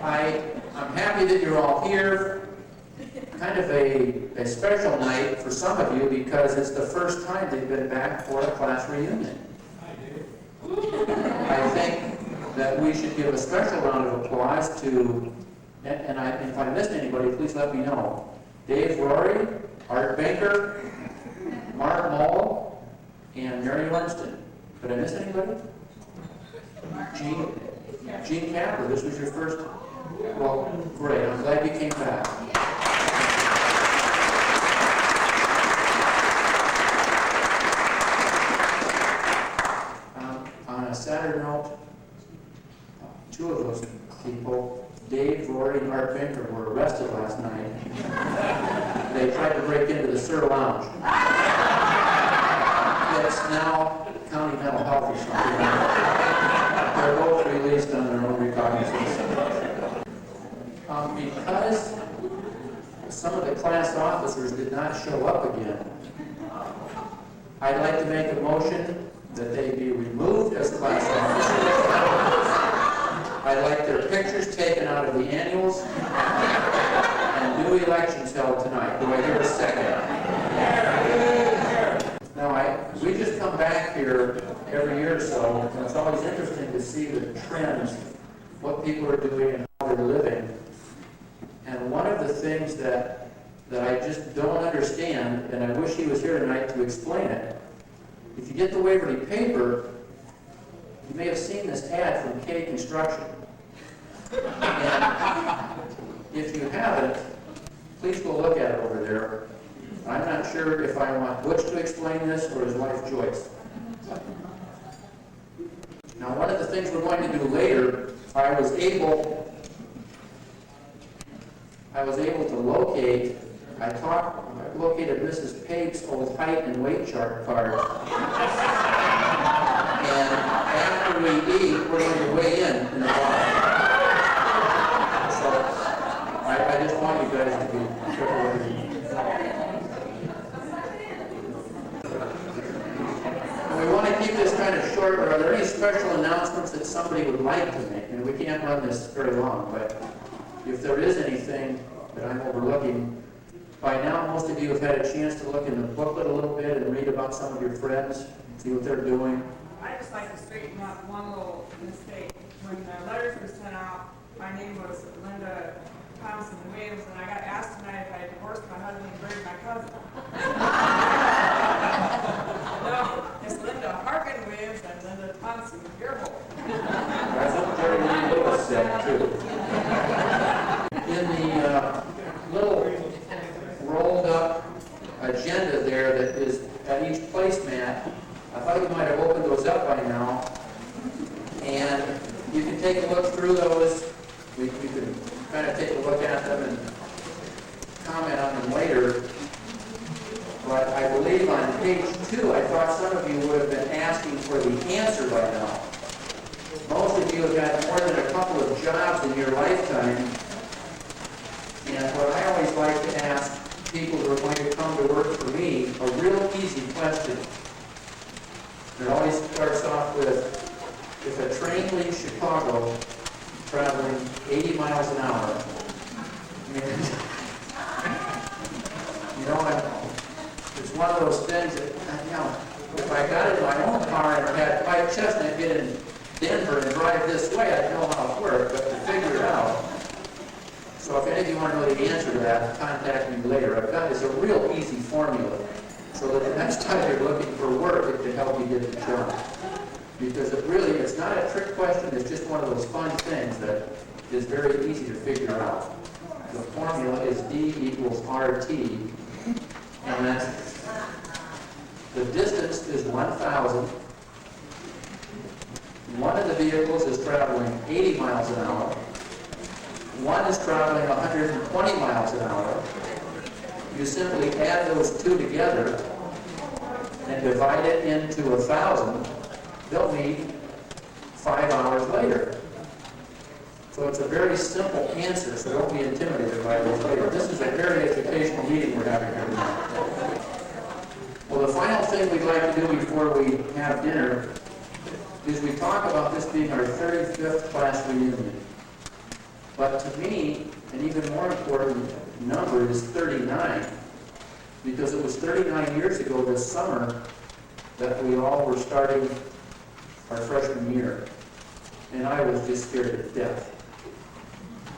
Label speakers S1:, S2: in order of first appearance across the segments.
S1: I'm happy that you're all here. Kind of a special night for some of you because it's the first time they've been back for a class reunion. I think that we should give a special round of applause to, and if I missed anybody, please let me know. Dave Rory, Art Baker, Mark Moll, and Mary Winston. Did I miss anybody? Gene Capper, this was your first? Well, great, I'm glad you came back. On a sadder note, two of those people, Dave, Rory, and Art Baker, were arrested last night. They tried to break into the Sir Lounge. It's now county mental health or something. They're both released on their own recognizance. Because some of the class officers did not show up again, I'd like to make a motion that they be removed as class officers. I'd like their pictures taken out of the annuals and new elections held tonight. Do I hear a second? Now, we just come back here every year or so, and it's always interesting to see the trends, what people are doing and how they're living. And one of the things that I just don't understand, and I wish he was here tonight to explain it, if you get the Waverly paper, you may have seen this ad from K Construction. And if you haven't, please go look at it over there. I'm not sure if I want Butch to explain this or his wife Joyce. Now, one of the things we're going to do later, I was able to locate, I located Mrs. Pape's old height and weight chart card. And after we eat, we're going to weigh in the bar. So I just want you guys to be careful with me. We want to keep this kind of short, but are there any special announcements that somebody would like to make? And we can't run this very long, but if there is anything that I'm overlooking, by now most of you have had a chance to look in the booklet a little bit and read about some of your friends, see what they're doing.
S2: I'd just like to straighten up one little mistake. When the letters were sent out, my name was Linda Thompson Williams, and I got asked tonight if I divorced my husband and married my cousin. No, it's Linda Harkin Williams and Linda Thompson Gearhole.
S1: That's what Jerry Lee Lewis said, too. In the little rolled up agenda there that is at each placemat, I thought you might have opened those up by now. And you can take a look through those. We can kind of take a look at them and comment on them later. But I believe on page 2, I thought some of you would have been asking for the answer by now. Most of you have got more than a couple of jobs in your lifetime. And what I always like to ask people who are going to come to work for me, a real easy question. It always starts off with, if a train leaves Chicago traveling 80 miles an hour, it's one of those things that, if I got in my own car and had Pike Chestnut get in Denver and drive this way, I'd know how it worked, but to figure it out. So if any of you want to know the answer to that, contact me later. I've got it's a real easy formula, so that the next time you're looking for work, it can help you get the job. Because it's not a trick question, it's just one of those fun things that is very easy to figure out. The formula is D equals RT, and that's, the distance is 1,000. One of the vehicles is traveling 80 miles an hour. One is traveling 120 miles an hour. You simply add those two together and divide it into 1,000. They'll meet 5 hours later. So it's a very simple answer, so don't be intimidated by those later. This is a very educational meeting we're having here tonight. Well, the final thing we'd like to do before we have dinner is we talk about this being our 35th class reunion. But to me, an even more important number is 39, because it was 39 years ago this summer that we all were starting our freshman year. And I was just scared to death,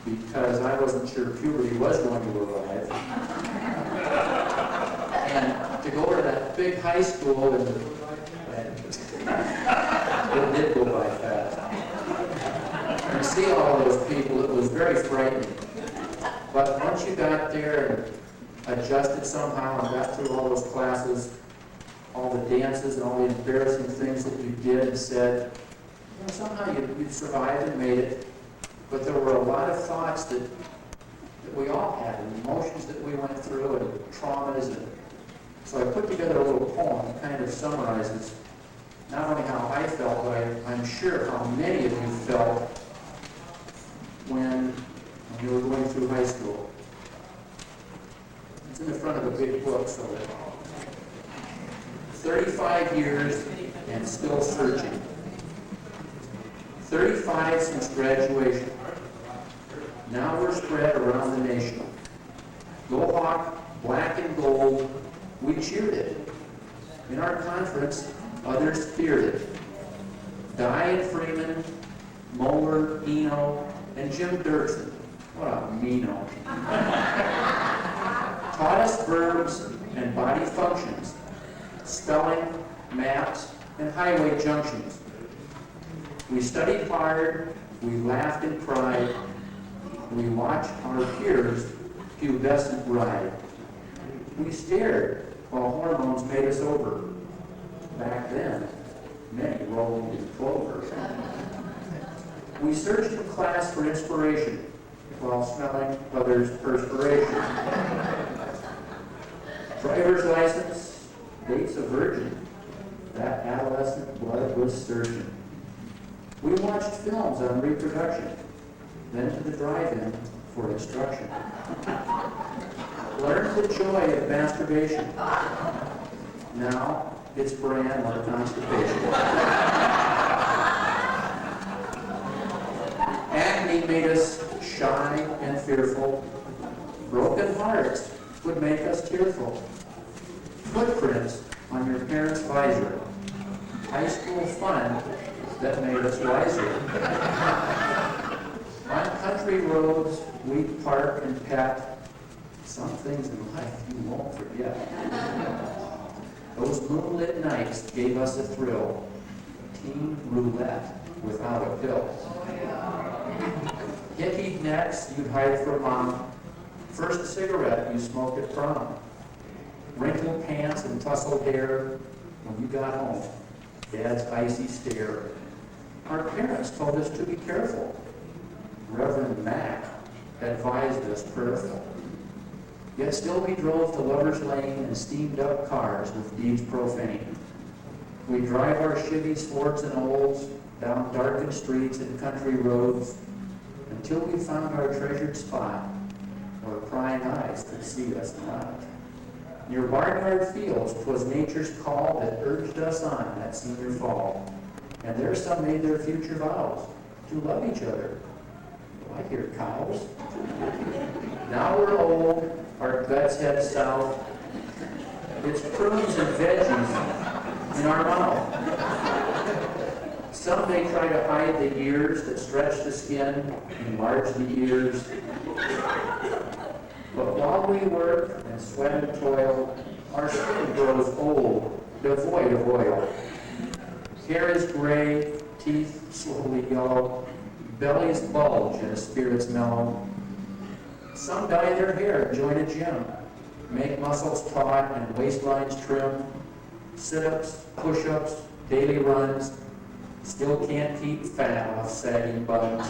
S1: because I wasn't sure puberty was going to arrive. And to go to that big high school, and it did go by fast. And see all those people, it was very frightening. But once you got there and adjusted somehow and got through all those classes, all the dances and all the embarrassing things that you did and said, you know, somehow you survived and made it. But there were a lot of thoughts that we all had, and emotions that we went through, and traumas. And so I put together a little poem that kind of summarizes not only how I felt, but I'm sure how many of you felt when you were going through high school. It's in the front of a big book, so 35 years and still searching. 35 since graduation. Now we're spread around the nation. Go Hawk, black and gold, we cheered it. In our conference, others feared it. Dye and Freeman, Moeller, Eno, and Jim Dirksen. What a meano. Taught us verbs and body functions, spelling, maps, and highway junctions. We studied hard, we laughed and cried, we watched our peers pubescent ride. We stared while hormones made us over. Back then, many rolled in clover. We searched in class for inspiration while smelling others' perspiration. Driver's license, dates of virgin, that adolescent blood was surging. We watched films on reproduction, then to the drive-in for instruction. Learned the joy of masturbation. Now it's bran or constipation. Acne made us shy and fearful. Broken hearts would make us tearful. Footprints on your parents' visor. High school fun that made us wiser. On country roads, we park and pet. Some things in life you won't forget. Those moonlit nights gave us a thrill. Team roulette without a pill. Hickey necks you'd hide from mom. First cigarette you smoked at prom. Wrinkled pants and tousled hair when you got home. Dad's icy stare. Our parents told us to be careful. Reverend Mac advised us prayerful. Yet still we drove to Lover's Lane in steamed up cars with deeds profane. We drive our Chevys, Fords, and Olds down darkened streets and country roads until we found our treasured spot where prying eyes could see us not. Near barnyard fields, 'twas nature's call that urged us on that senior fall. And there some made their future vows to love each other. Oh, I hear cows. Now we're old, our guts head south. It's prunes and veggies in our mouth. Some may try to hide the years that stretch the skin, enlarge the ears. But while we work and sweat and toil, our skin grows old, devoid of oil. Hair is gray, teeth slowly yellow, bellies bulge and spirits mellow. Some dye their hair and join a gym, make muscles taut and waistlines trim, sit-ups, push-ups, daily runs, still can't keep fat off sagging buns.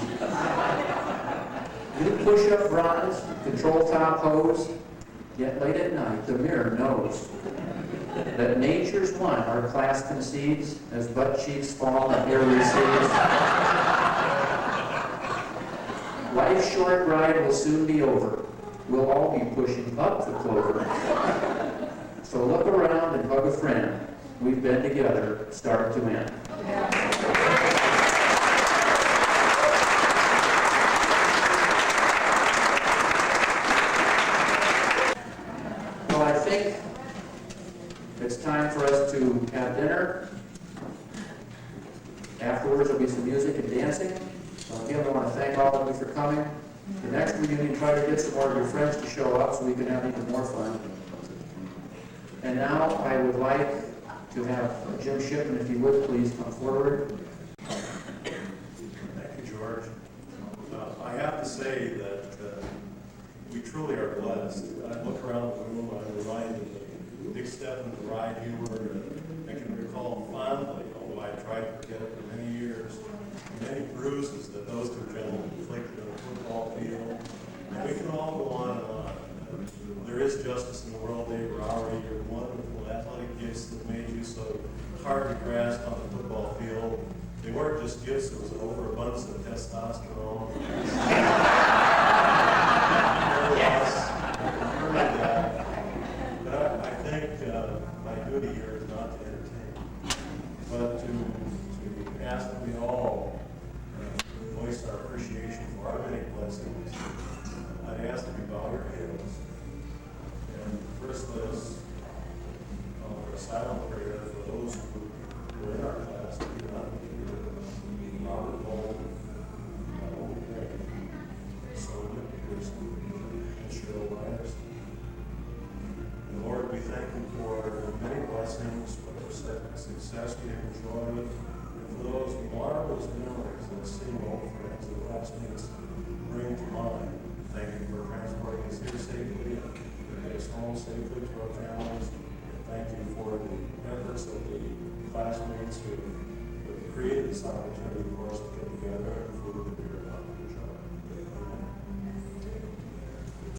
S1: Do push-up bras, control top hose, yet late at night the mirror knows that nature's one our class concedes as butt cheeks fall and hair recedes. Life's short ride will soon be over. We'll all be pushing up the clover. So look around and hug a friend. We've been together, start to end. think it's time for us to have dinner. Afterwards, there'll be some music and dancing. So again, I want to thank all of you for coming. The next reunion, try to get some more of your friends to show up so we can have even more fun. And now I would like to have Jim Shipman, if you would, please come forward.
S3: Thank you, George. I have to say that we truly are blessed. I look around the room, I'm reminded of Dick Stephan, the ride humor, and I can recall fondly, although I tried to forget it for many years, the many bruises that those two gentlemen inflicted on the football field. And we can all go on and on. There is justice in the world, Dave Rowery, your wonderful athletic gifts that made you so hard to grasp on the football field. They weren't just gifts, it was an overabundance of testosterone. But I think my duty here is not to entertain, but to ask that we all voice our appreciation for our many blessings. I'd ask that we bow our heads. And first, let us offer a silent prayer for those who were in our class who did not make it. Robert Bowl, Owen Gray, Sonia Pearson, and Cheryl Myerson. And Lord, we thank you for the many blessings, for the success we have enjoyed, and for those marvelous memories that seem old friends that last minutes bring to mind. Thank you for transporting us here safely and getting us home safely to our families. And thank you for the efforts of the classmates who created this opportunity for us to get together and food and beer.